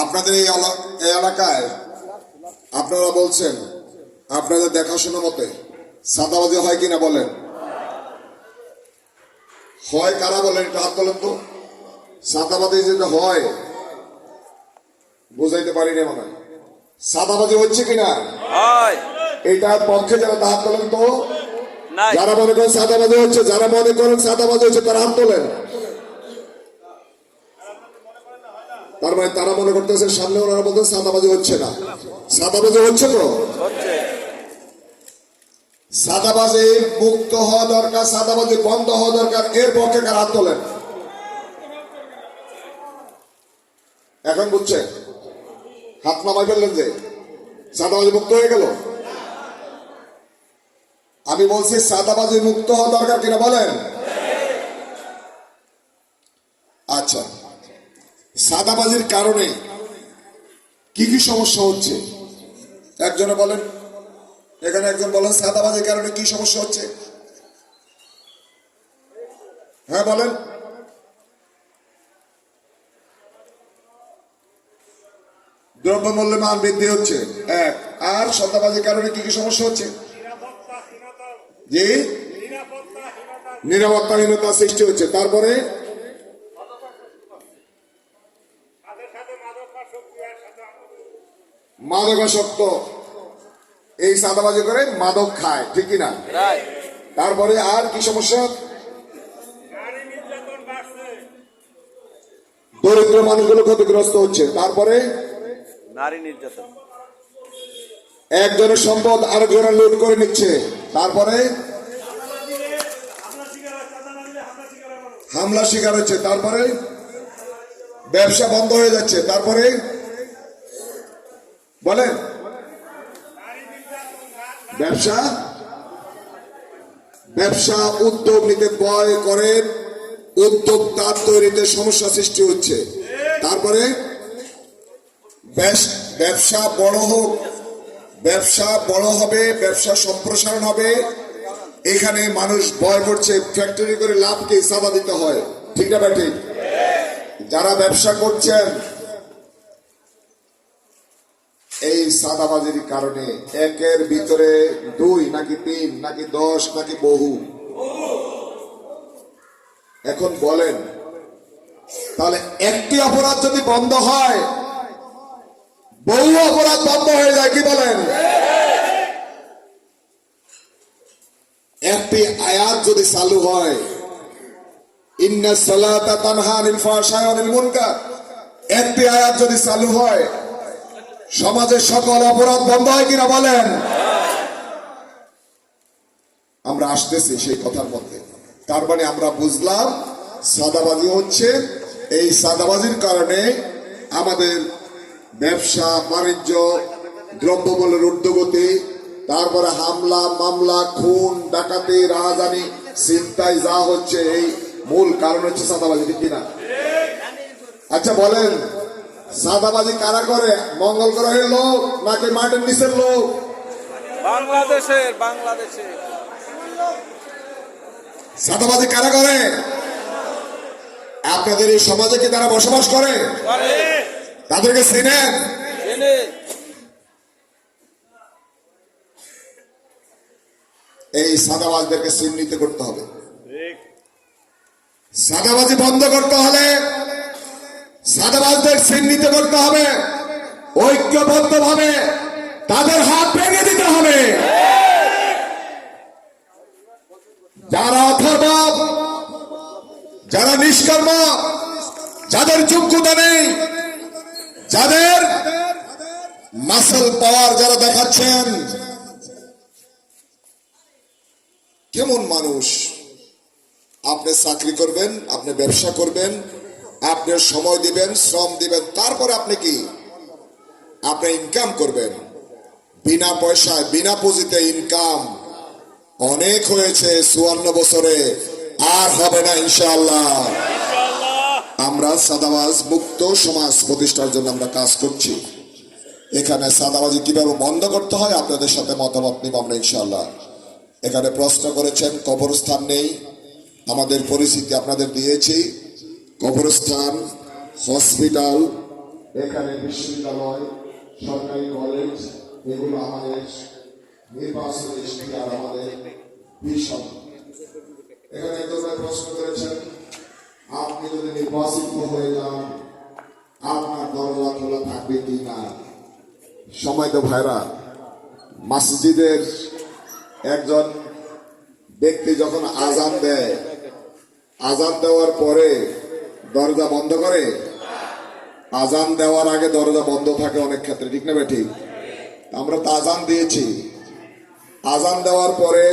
আপনাদের এই এলাকায় আপনারা বলছেন আপনাদের দেখাশোনা মতে সাদাবাজি হয় কিনা বলেন? হয় কারা বলেন? এটা হাত তোলেন তো। সাদাবাজি যেটা হয় বুঝাইতে পারি না মনে হয়। সাদাবাজি হচ্ছে কিনা এটার পক্ষে যারা হাত তোলেন তো। যারা মনে করেন সাদাবাজি হচ্ছে, যারা মনে করেন সাদাবাজি হচ্ছে তারা হাত তোলেন। তার মানে তারা মনে করতেছে সামনে ওনারা বলতেন সাদাবাজি হচ্ছে না। সাদাবাজি হচ্ছে তো। সাদাবাজি মুক্ত হওয়া দরকার, সাদাবাজি বন্ধ হওয়া দরকার। এর পক্ষে কার হাত তোলেন? এখন বুঝছেন? হাত নামাই ফেললেন যে সাদাবাজি মুক্ত হয়ে গেল। আমি বলছি সাদাবাজি মুক্ত হওয়া দরকার কিনা বলেন? আচ্ছা, সাদাবাজির কারণে কি কি সমস্যা হচ্ছে একজনে বলেন। এখানে একজন বলেন সাদাবাজির কারণে কি সমস্যা হচ্ছে? হ্যাঁ বলেন। দ্রব্যমূল্যের মান বৃদ্ধি হচ্ছে এক। আর সাদাবাজির কারণে কি কি সমস্যা হচ্ছে? জি, নিরাপত্তাহীনতা সৃষ্টি হচ্ছে। তারপরে মাদকাসক্ত, এই সাদাবাজি করে মাদক খায়, ঠিক কিনা? তারপরে আর কি সমস্যা? দরিদ্র মানুষগুলো ক্ষতিগ্রস্ত হচ্ছে। তারপরে নারী নির্যাতন, একজনের সম্পদ আরেকজনের লুট করে নিচ্ছে। তারপরে হামলা শিকার হচ্ছে। তারপরে ব্যবসা বন্ধ হয়ে যাচ্ছে। তারপরে বলেন ব্যবসা উদ্যোগ নিতে ভয় করে, উদ্যোক্তা তৈরিতে সমস্যা সৃষ্টি হচ্ছে। তারপরে ব্যবসা বড় হোক, ব্যবসা বড় হবে, ব্যবসা সম্প্রসারণ হবে, এখানে মানুষ ভয় করছে ফ্যাক্টরি করে লাভকে সাদা দিতে হয়, ঠিক না ভাই? ঠিক। যারা ব্যবসা করছেন এই সাদাবাজির কারণে একের ভিতরে 2 নাকি 3 নাকি 10 নাকি বহু। এখন বলেন তাহলে একটি অপরাধ যদি বন্ধ হয় বহু অপরাধ বন্ধ হয়ে যায়, কি বলেন? একটি আয়াত যদি চালু হয়, ইন্নাস সালাতা তানহা আনিল ফাহশাই ওয়াল মুনকার, একটি আয়াত যদি চালু হয় সমাজের সকল অপরাধ বন্ধ হয় কিনা বলেন? আমরা আসতেছি সেই কথার মধ্যে। তার মানে আমরা বুঝলাম সাদাবাজি হচ্ছে, এই সাদাবাজির কারণে আমাদের ব্যবসা বাণিজ্য, দ্রব্যমূল্যের ঊর্ধ্বগতি, তারপরে হামলা মামলা, খুন ডাকাতি, রাহাজানি, ছিনতাই যা হচ্ছে, এই মূল কারণ হচ্ছে সাদাবাজি, ঠিক কিনা? আচ্ছা বলেন, সাদাবাজি কারা করে? মঙ্গল গ্রহের লোক নাকি মাটির নিচের লোক? বাংলাদেশের সাদাবাজি কারা করে? আপনাদের এই সমাজে কি তারা বসবাস করে? তাদেরকে চিনেন? এই সাদাবাজদেরকে চিহ্নিত করতে হবে। সাদাবাজি বন্ধ করতে হলে সাদাবাজদের চিহ্নিত করতে হবে, ঐক্যবদ্ধ ভাবে তাদের হাত ভেঙে দিতে হবে। যারা অথর্ব, যারা নিষ্কর্ম, যাদের যোগ্যতা নেই, যাদের মাসল পাওয়ার যারা দেখাচ্ছেন, কেমন মানুষ? আপনি চাকরি করবেন, আপনি ব্যবসা করবেন, আপনি সময় দিবেন, শ্রম দিবেন, তারপরে আপনি কি আপনি ইনকাম করবেন। বিনা পয়সায় বিনা পুঁজিতে ইনকাম অনেক হয়েছে 54 বছরে, আর হবে না ইনশাআল্লাহ। আমরা সাদাবাজ মুক্ত সমাজ প্রতিষ্ঠার জন্য আমরা কাজ করছি। এখানে সাদাবাজি কিভাবে বন্ধ করতে হয় আপনাদের সাথে মতামত নিব আমরা ইনশাআল্লাহ। এখানে প্রশ্ন করেছেন কবরস্থান নেই, আমাদের পরিস্থিতি আপনাদের দিয়েছি। কবরস্থান, হসপিটাল, এখানে বিশ্ববিদ্যালয়, সরকারি কলেজ, এগুলো আমাদের নির্বাচনী ইশতেহার, আমাদের ভিশন। এখানে একজন প্রশ্ন করেছেন, আপনি যদি নির্বাচিত হয়ে যান আপনার দরজা খোলা থাকবে কি না? সময় তো ভাইরা, মসজিদের একজন ব্যক্তি যখন আজান দেয়, আজান দেওয়ার পরে দরজা বন্ধ করে? আজান দেওয়ার আগে দরজা বন্ধ থাকে অনেক ক্ষেত্রে, ঠিক না ঠিক? আমরা তো আজান দিয়েছি, আজান দেওয়ার পরে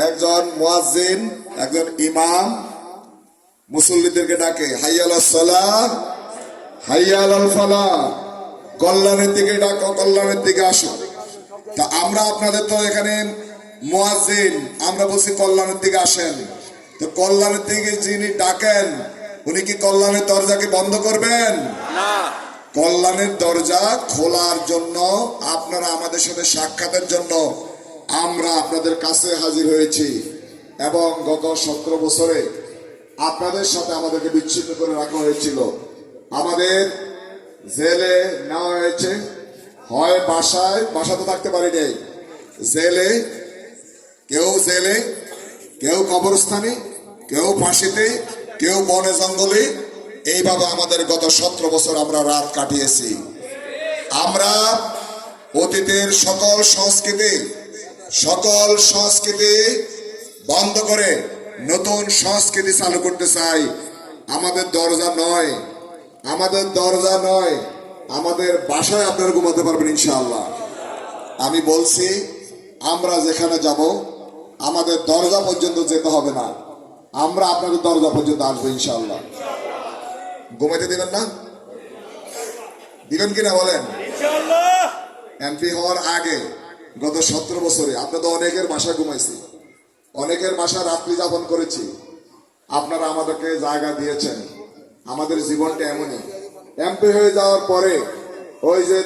একজন মুয়াজ্জিন, একজন ইমাম মুসল্লিদেরকে ডাকে, হাইয়া আলাস সালাহ, হাইয়া আলাল ফালাহ, কল্যাণের দিকে ডাকো, কল্যাণের দিকে আসো। তা আমরা আপনাদের তো এখানে মুয়াজ্জিন, আমরা বলছি কল্যাণের দিকে আসেন। তো কল্যাণের দিকে যিনি ডাকেন উনি কি কল্যাণের দরজাকে বন্ধ করবেন? না। কল্যাণের দরজা খোলার জন্য, আপনারা আমাদের সাথে সাক্ষাতের জন্য আমরা আপনাদের কাছে হাজির হয়েছি, এবং গত 17 বছরে আপনাদের সাথে আমাদেরকে বিচ্ছিন্ন করে রাখা হয়েছিল। আমাদের জেলে নেওয়া হয়েছে, হয় বাসাতে থাকতে পারি নাই, জেলে, কেউ কবরস্থানে, কেউ ফাঁসিতে, কেউ বনে জঙ্গলে। এইভাবে আমাদের গত 17 বছর আমরা রাত কাটিয়েছি। আমরা অতীতের সকল সংস্কৃতি বন্ধ করে নতুন সংস্কৃতি চালু করতে চাই। আমাদের দরজা নয়, আমাদের বাসায় আপনারা ঘুমাতে পারবেন ইনশাআল্লাহ। আমি বলছি, আমরা যেখানে যাব আমাদের দরজা পর্যন্ত যেতে হবে না, আমরা আপনাদের দরজা পর্যন্ত আসবো ইনশাআল্লাহ। ঘুমাইতে দিবেন না? দিবেন কিনা বলেন? এমপি হওয়ার আগে গত 17 বছরে আপনাদের অনেকের বাসায় ঘুমাইছি, অনেকের বাসায় রাত্রি যাপন করেছি। আপনারা আমাদেরকে জায়গা দিয়েছেন। আমাদের জীবনটা এমনই, এমপি হয়ে যাওয়ার পরে ওই যে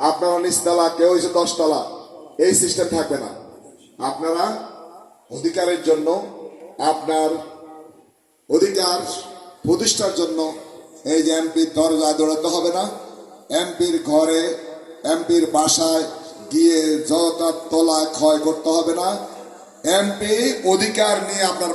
আপনারা 19 তলা, কেউ হয়েছে 10 তলা, এই সিস্টেম থাকবে না। আপনারা অধিকারের জন্য, আপনার অধিকার প্রতিষ্ঠার জন্য এই যে এমপির দরজায় দৌড়াতে হবে না, এমপির ঘরে, এমপির বাসায় গিয়ে যত তলা ক্ষয় করতে হবে না। এমপি অধিকার নিয়ে আপনার